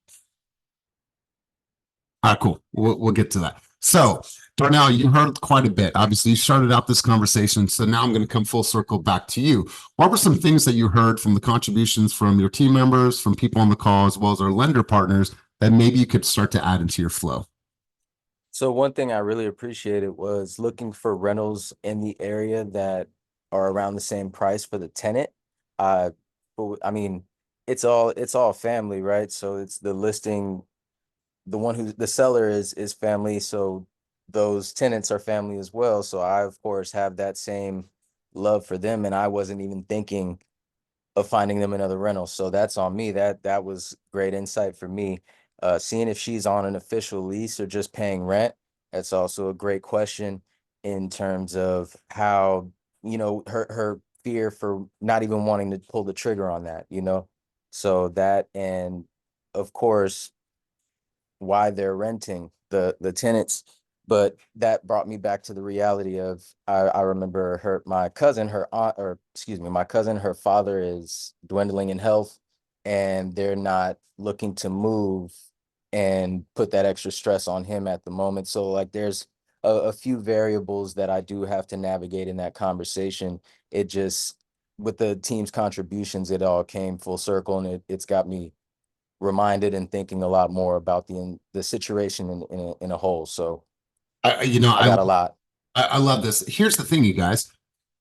All right, cool. We'll get to that. So Darnell, you heard quite a bit. Obviously, you started out this conversation, so now I'm going to come full circle back to you. What were some things that you heard from the contributions from your team members, from people on the call, as well as our lender partners, that maybe you could start to add into your flow? So one thing I really appreciated was looking for rentals in the area that are around the same price for the tenant. But I mean, it's all family, right? So it's the listing, the seller is family, so those tenants are family as well. So I of course have that same love for them, and I wasn't even thinking of finding them another rental. So that's on me. That was great insight for me. Seeing if she's on an official lease or just paying rent. That's also a great question in terms of how, her fear for not even wanting to pull the trigger on that, So that, and of course, why they're renting, the tenants. But that brought me back to the reality of I remember my cousin, her father is dwindling in health, and they're not looking to move and put that extra stress on him at the moment. So like there's a few variables that I do have to navigate in that conversation. It just, with the team's contributions, it all came full circle, and it's got me reminded and thinking a lot more about the situation in a whole. So I I got a lot. I love this. Here's the thing, you guys.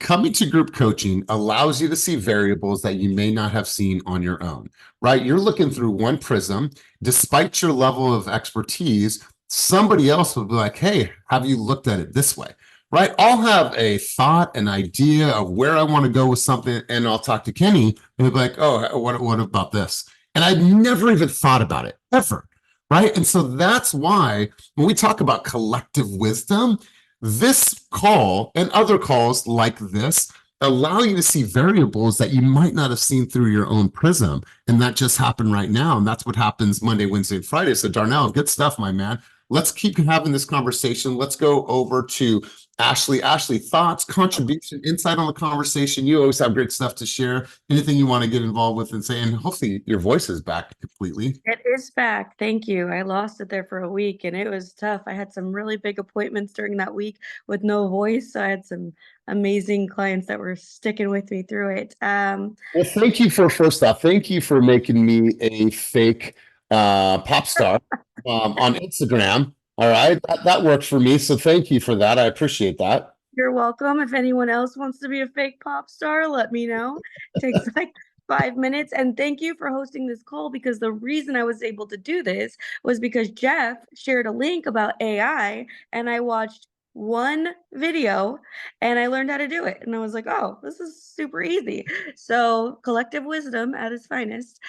Coming to group coaching allows you to see variables that you may not have seen on your own, right? You're looking through one prism. Despite your level of expertise, somebody else will be like, hey, have you looked at it this way, right? I'll have a thought, an idea of where I want to go with something, and I'll talk to Kenny, and he'll be like, oh, what about this? And I've never even thought about it, ever, right? And so that's why when we talk about collective wisdom, this call and other calls like this allow you to see variables that you might not have seen through your own prism. And that just happened right now. And that's what happens Monday, Wednesday, and Friday. So Darnell, good stuff, my man. Let's keep having this conversation. Let's go over to Ashley. Ashley, thoughts, contribution, insight on the conversation. You always have great stuff to share. Anything you want to get involved with and say, and hopefully your voice is back completely. It is back. Thank you. I lost it there for a week and it was tough. I had some really big appointments during that week with no voice. So I had some amazing clients that were sticking with me through it. Well, thank you first off, thank you for making me a fake pop star on Instagram. All right, that worked for me. So thank you for that. I appreciate that. You're welcome. If anyone else wants to be a fake pop star, let me know. It takes like 5 minutes. And thank you for hosting this call, because the reason I was able to do this was because Jeff shared a link about AI and I watched one video and I learned how to do it. And I was like, oh, this is super easy. So collective wisdom at its finest.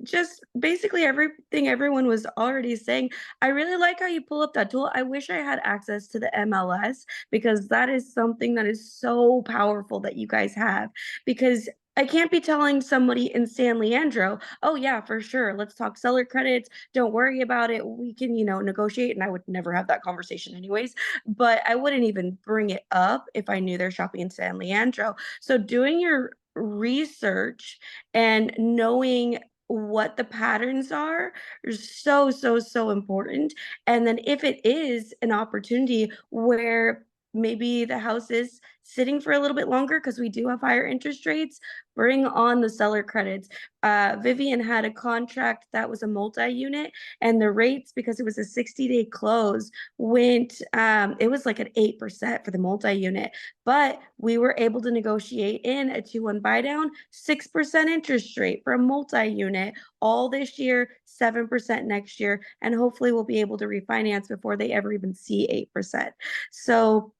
Just basically everything everyone was already saying. I really like how you pull up that tool. I wish I had access to the MLS, because that is something that is so powerful that you guys have, because I can't be telling somebody in San Leandro, oh yeah, for sure, let's talk seller credits, don't worry about it, we can, negotiate. And I would never have that conversation anyways, but I wouldn't even bring it up if I knew they're shopping in San Leandro. So doing your research and knowing what the patterns are is so important. And then if it is an opportunity where maybe the house is sitting for a little bit longer because we do have higher interest rates, bring on the seller credits. Vivian had a contract that was a multi-unit, and the rates, because it was a 60-day close, went, it was like at 8% for the multi-unit, but we were able to negotiate in a 2-1 buy down, 6% interest rate for a multi-unit all this year, 7% next year, and hopefully we'll be able to refinance before they ever even see 8%. So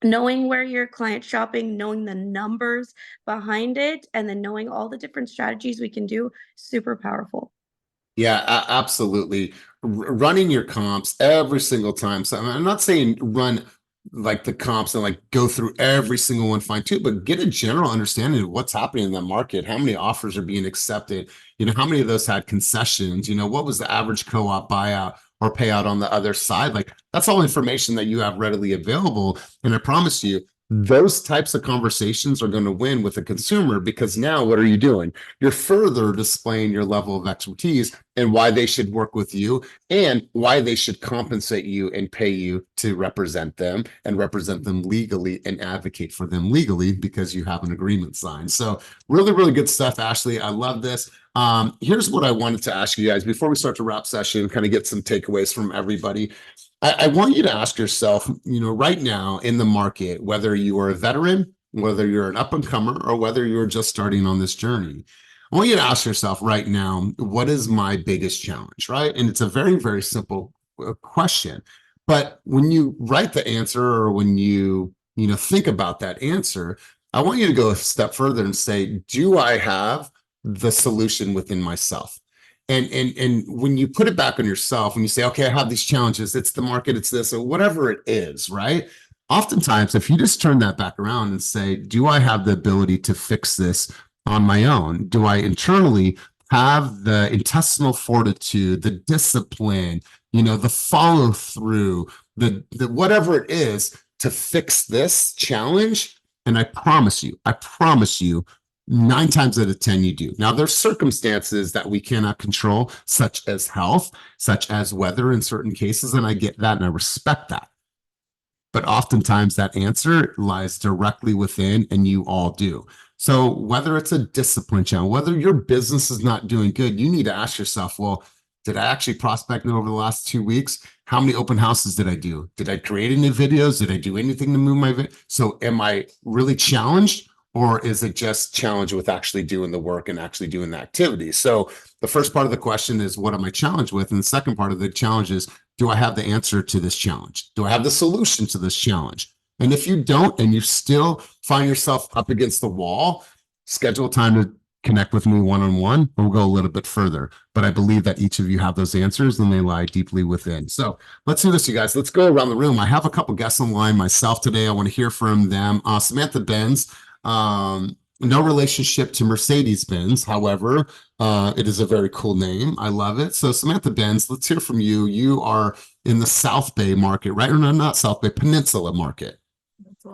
knowing where your client's shopping, knowing the numbers behind it, and then knowing all the different strategies we can do, super powerful. Yeah, absolutely. Running your comps every single time. So I'm not saying run like the comps and like go through every single one fine tune, but get a general understanding of what's happening in the market, how many offers are being accepted, how many of those had concessions, what was the average co-op buyout or payout on the other side. Like that's all information that you have readily available. And I promise you, those types of conversations are going to win with the consumer, because now what are you doing? You're further displaying your level of expertise and why they should work with you and why they should compensate you and pay you to represent them and represent them legally and advocate for them legally, because you have an agreement signed. So really, really good stuff, Ashley. I love this. Here's what I wanted to ask you guys before we start to wrap session, kind of get some takeaways from everybody. I want you to ask yourself, right now in the market, whether you are a veteran, whether you're an up-and-comer, or whether you're just starting on this journey, I want you to ask yourself right now, what is my biggest challenge, right? And it's a very, very simple question. But when you write the answer, or when you think about that answer, I want you to go a step further and say, do I have the solution within myself? And when you put it back on yourself, when you say, okay, I have these challenges, it's the market, it's this, or whatever it is, right? Oftentimes, if you just turn that back around and say, do I have the ability to fix this on my own? Do I internally have the intestinal fortitude, the discipline, the follow through, the whatever it is to fix this challenge. And I promise you, 9 times out of 10 you do. Now there's circumstances that we cannot control, such as health, such as weather in certain cases, and I get that and I respect that. But oftentimes that answer lies directly within, and you all do. So whether it's a discipline challenge, whether your business is not doing good, you need to ask yourself, well, did I actually prospect over the last 2 weeks? How many open houses did I do? Did I create any videos? Did I do anything to move my video? So am I really challenged, or is it just challenged with actually doing the work and actually doing the activity? So the first part of the question is, what am I challenged with? And the second part of the challenge is, do I have the answer to this challenge? Do I have the solution to this challenge? And if you don't, and you still find yourself up against the wall, schedule time to connect with me one-on-one, and we'll go a little bit further. But I believe that each of you have those answers, and they lie deeply within. So let's do this, you guys. Let's go around the room. I have a couple guests online myself today. I want to hear from them. Samantha Benz, no relationship to Mercedes-Benz. However, it is a very cool name. I love it. So Samantha Benz, let's hear from you. You are in the South Bay market, right? Or no, not South Bay, Peninsula market.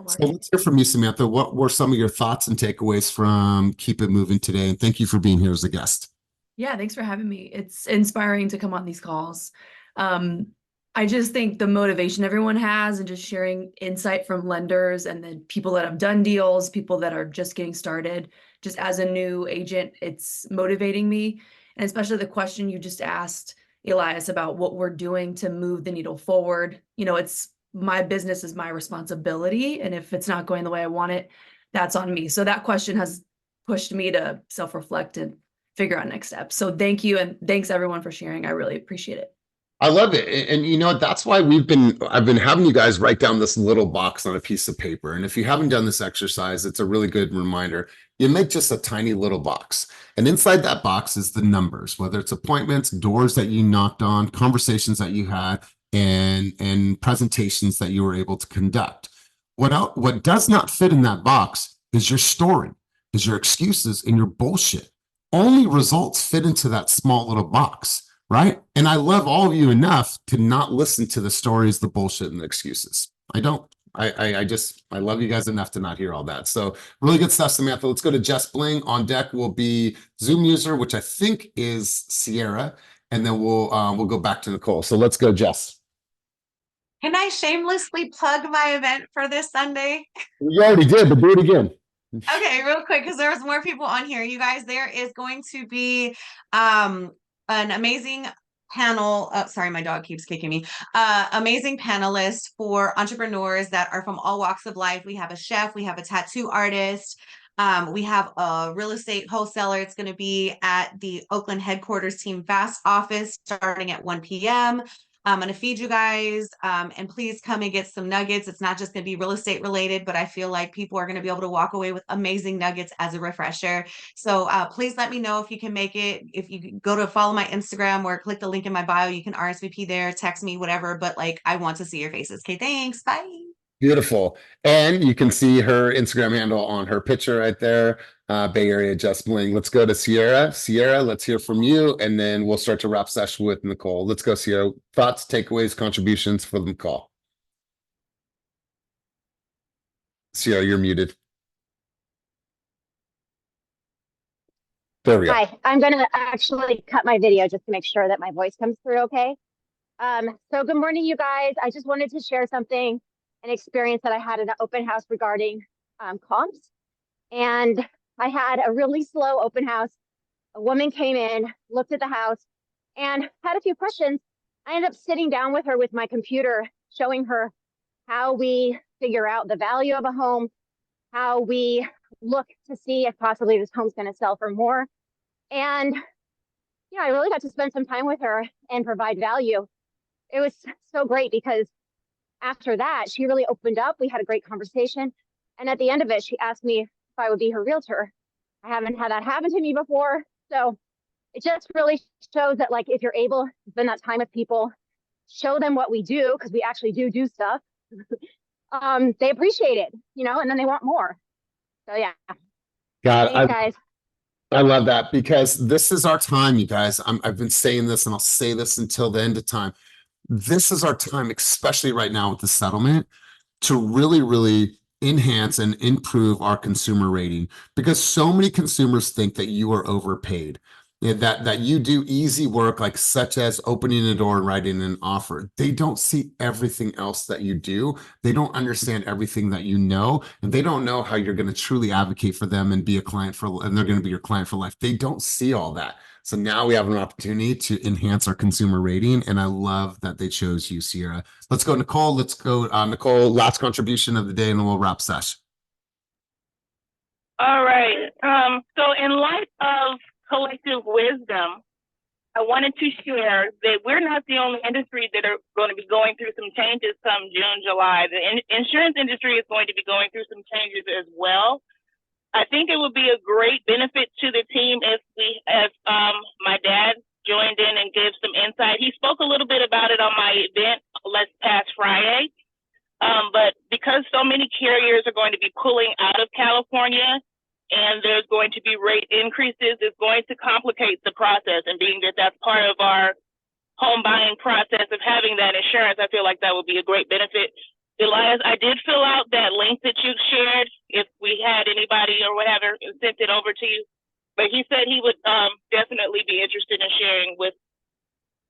So let's hear from you, Samantha. What were some of your thoughts and takeaways from Keep It Moving today? And thank you for being here as a guest. Yeah, thanks for having me. It's inspiring to come on these calls. I just think the motivation everyone has and just sharing insight from lenders and then people that have done deals, people that are just getting started, just as a new agent, it's motivating me. And especially the question you just asked, Elias, about what we're doing to move the needle forward. It's my business is my responsibility. And if it's not going the way I want it, that's on me. So that question has pushed me to self-reflect and figure out next steps. So thank you. And thanks everyone for sharing. I really appreciate it. I love it. And that's why I've been having you guys write down this little box on a piece of paper. And if you haven't done this exercise, it's a really good reminder. You make just a tiny little box. And inside that box is the numbers, whether it's appointments, doors that you knocked on, conversations that you had, and presentations that you were able to conduct. What does not fit in that box is your story, is your excuses and your bullshit. Only results fit into that small little box. Right. And I love all of you enough to not listen to the stories, the bullshit, and the excuses. I don't. I love you guys enough to not hear all that. So really good stuff, Samantha. Let's go to Jess Bling. On deck will be Zoom user, which I think is Sierra. And then we'll go back to Nicole. So let's go, Jess. Can I shamelessly plug my event for this Sunday? You already did, but do it again. Okay, real quick, because there's more people on here. You guys, there is going to be an amazing panel. Sorry, my dog keeps kicking me. Amazing panelists for entrepreneurs that are from all walks of life. We have a chef, we have a tattoo artist, we have a real estate wholesaler. It's going to be at the Oakland headquarters Team Fast office starting at 1 p.m. I'm going to feed you guys, and please come and get some nuggets. It's not just going to be real estate related, but I feel like people are going to be able to walk away with amazing nuggets as a refresher. So please let me know if you can make it. If you go to follow my Instagram or click the link in my bio, you can RSVP there, text me, whatever. But I want to see your faces. Okay, thanks. Bye. Beautiful. And you can see her Instagram handle on her picture right there. Bay Area Just Bling. Let's go to Sierra. Sierra, let's hear from you, and then we'll start to wrap session with Nicole. Let's go, Sierra. Thoughts, takeaways, contributions for the call. Sierra, you're muted. There we go. Hi, I'm going to actually cut my video just to make sure that my voice comes through okay. So good morning, you guys. I just wanted to share something, an experience that I had in an open house regarding comps. And I had a really slow open house. A woman came in, looked at the house, and had a few questions. I ended up sitting down with her with my computer, showing her how we figure out the value of a home, how we look to see if possibly this home's going to sell for more. And, I really got to spend some time with her and provide value. It was so great because after that, she really opened up. We had a great conversation. And at the end of it, she asked me if I would be her realtor. I haven't had that happen to me before. So it just really shows that if you're able to spend that time with people, show them what we do, because we actually do stuff. They appreciate it, and then they want more. So yeah. God, Thanks, guys. I love that because this is our time, you guys. I've been saying this and I'll say this until the end of time. This is our time, especially right now with the settlement, to really, really enhance and improve our consumer rating because so many consumers think that you are overpaid. That you do easy work like such as opening a door and writing an offer. They don't see everything else that you do. They don't understand everything that you know, and they don't know how you're going to truly advocate for them and be a client for, and they're going to be your client for life. They don't see all that. So now we have an opportunity to enhance our consumer rating, and I love that they chose you, Sierra. Let's go, Nicole. Let's go, Nicole. Last contribution of the day, and then we'll wrap sesh. All right. So in light of collective wisdom, I wanted to share that we're not the only industry that are going to be going through some changes come June, July. The insurance industry is going to be going through some changes as well. I think it would be a great benefit to the team if my dad joined in and gave some insight. He spoke a little bit about it on my event last past Friday. But because so many carriers are going to be pulling out of California, and there's going to be rate increases, it's going to complicate the process. And being that that's part of our home buying process of having that insurance, I feel like that would be a great benefit. Elias, I did fill out that link that you shared. If we had anybody or whatever, sent it over to you. But he said he would definitely be interested in sharing with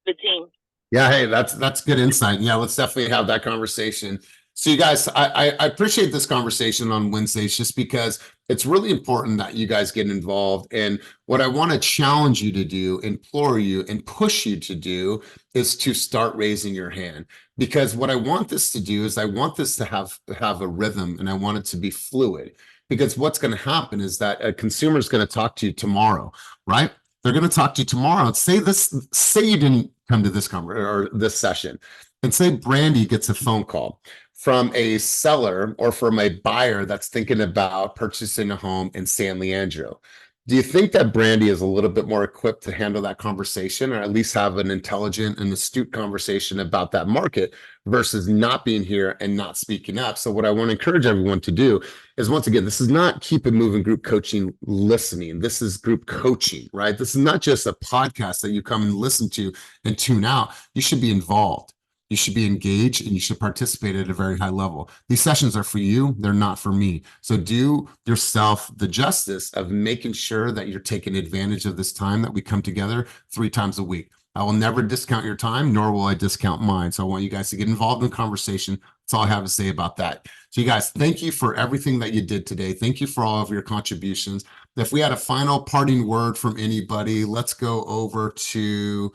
the team. Yeah, hey, that's good insight. Yeah, let's definitely have that conversation. So you guys, I appreciate this conversation on Wednesdays just because it's really important that you guys get involved. And what I want to challenge you to do, implore you, and push you to do is to start raising your hand. Because what I want this to do is I want this to have a rhythm, and I want it to be fluid. Because what's going to happen is that a consumer is going to talk to you tomorrow, right? They're going to talk to you tomorrow. Say you didn't come to this conference or this session, and say Brandy gets a phone call from a seller or from a buyer that's thinking about purchasing a home in San Leandro. Do you think that Brandy is a little bit more equipped to handle that conversation, or at least have an intelligent and astute conversation about that market versus not being here and not speaking up? So what I want to encourage everyone to do is, once again, this is not Keep It Moving group coaching listening. This is group coaching, right? This is not just a podcast that you come and listen to and tune out. You should be involved. You should be engaged, and you should participate at a very high level. These sessions are for you. They're not for me. So do yourself the justice of making sure that you're taking advantage of this time that we come together 3 times a week. I will never discount your time, nor will I discount mine. So I want you guys to get involved in the conversation. That's all I have to say about that. So you guys, thank you for everything that you did today. Thank you for all of your contributions. If we had a final parting word from anybody, let's go over to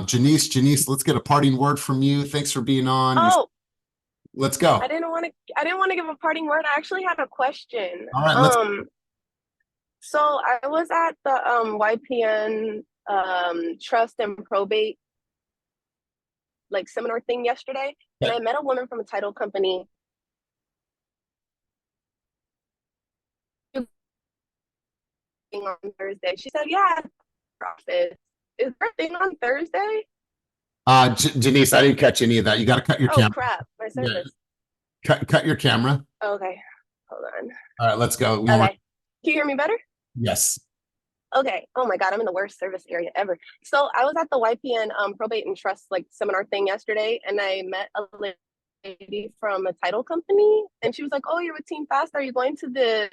Janice, let's get a parting word from you. Thanks for being on. Oh, let's go. I didn't want to give a parting word. I actually had a question. All right, so I was at the YPN trust and probate like seminar thing yesterday, and I met a woman from a title company. On Thursday, she said, "Yeah, office. Is there a thing on Thursday?" Janice, I didn't catch any of that. You got to cut your camera. Oh crap, my service. Yeah. Cut your camera. Okay, hold on. All right, let's go. Okay, can you hear me better? Yes. Okay. Oh my God, I'm in the worst service area ever. So I was at the YPN probate and trust like seminar thing yesterday, and I met a lady from a title company, and she was like, "Oh, you're with Team Fast. Are you going to the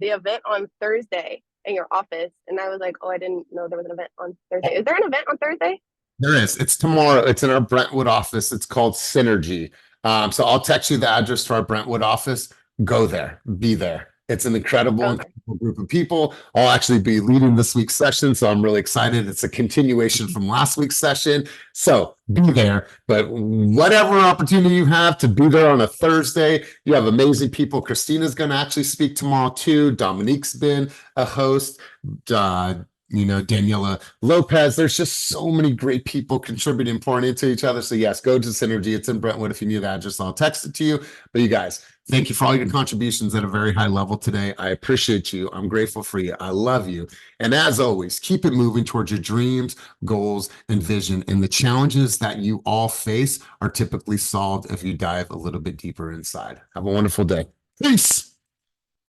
event on Thursday in your office?" And I was like, "Oh, I didn't know there was an event on Thursday. Is there an event on Thursday?" There is. It's tomorrow. It's in our Brentwood office. It's called Synergy. So I'll text you the address to our Brentwood office. Go there. Be there. It's an incredible group of people. I'll actually be leading this week's session, so I'm really excited. It's a continuation from last week's session. So be there. But whatever opportunity you have to be there on a Thursday, you have amazing people. Christina's going to actually speak tomorrow too. Dominique's been a host. Daniela Lopez. There's just so many great people contributing, pouring into each other. So yes, go to Synergy. It's in Brentwood. If you need the address, I'll text it to you. But you guys, thank you for all your contributions at a very high level today. I appreciate you. I'm grateful for you. I love you. And as always, keep it moving towards your dreams, goals, and vision. And the challenges that you all face are typically solved if you dive a little bit deeper inside. Have a wonderful day. Peace.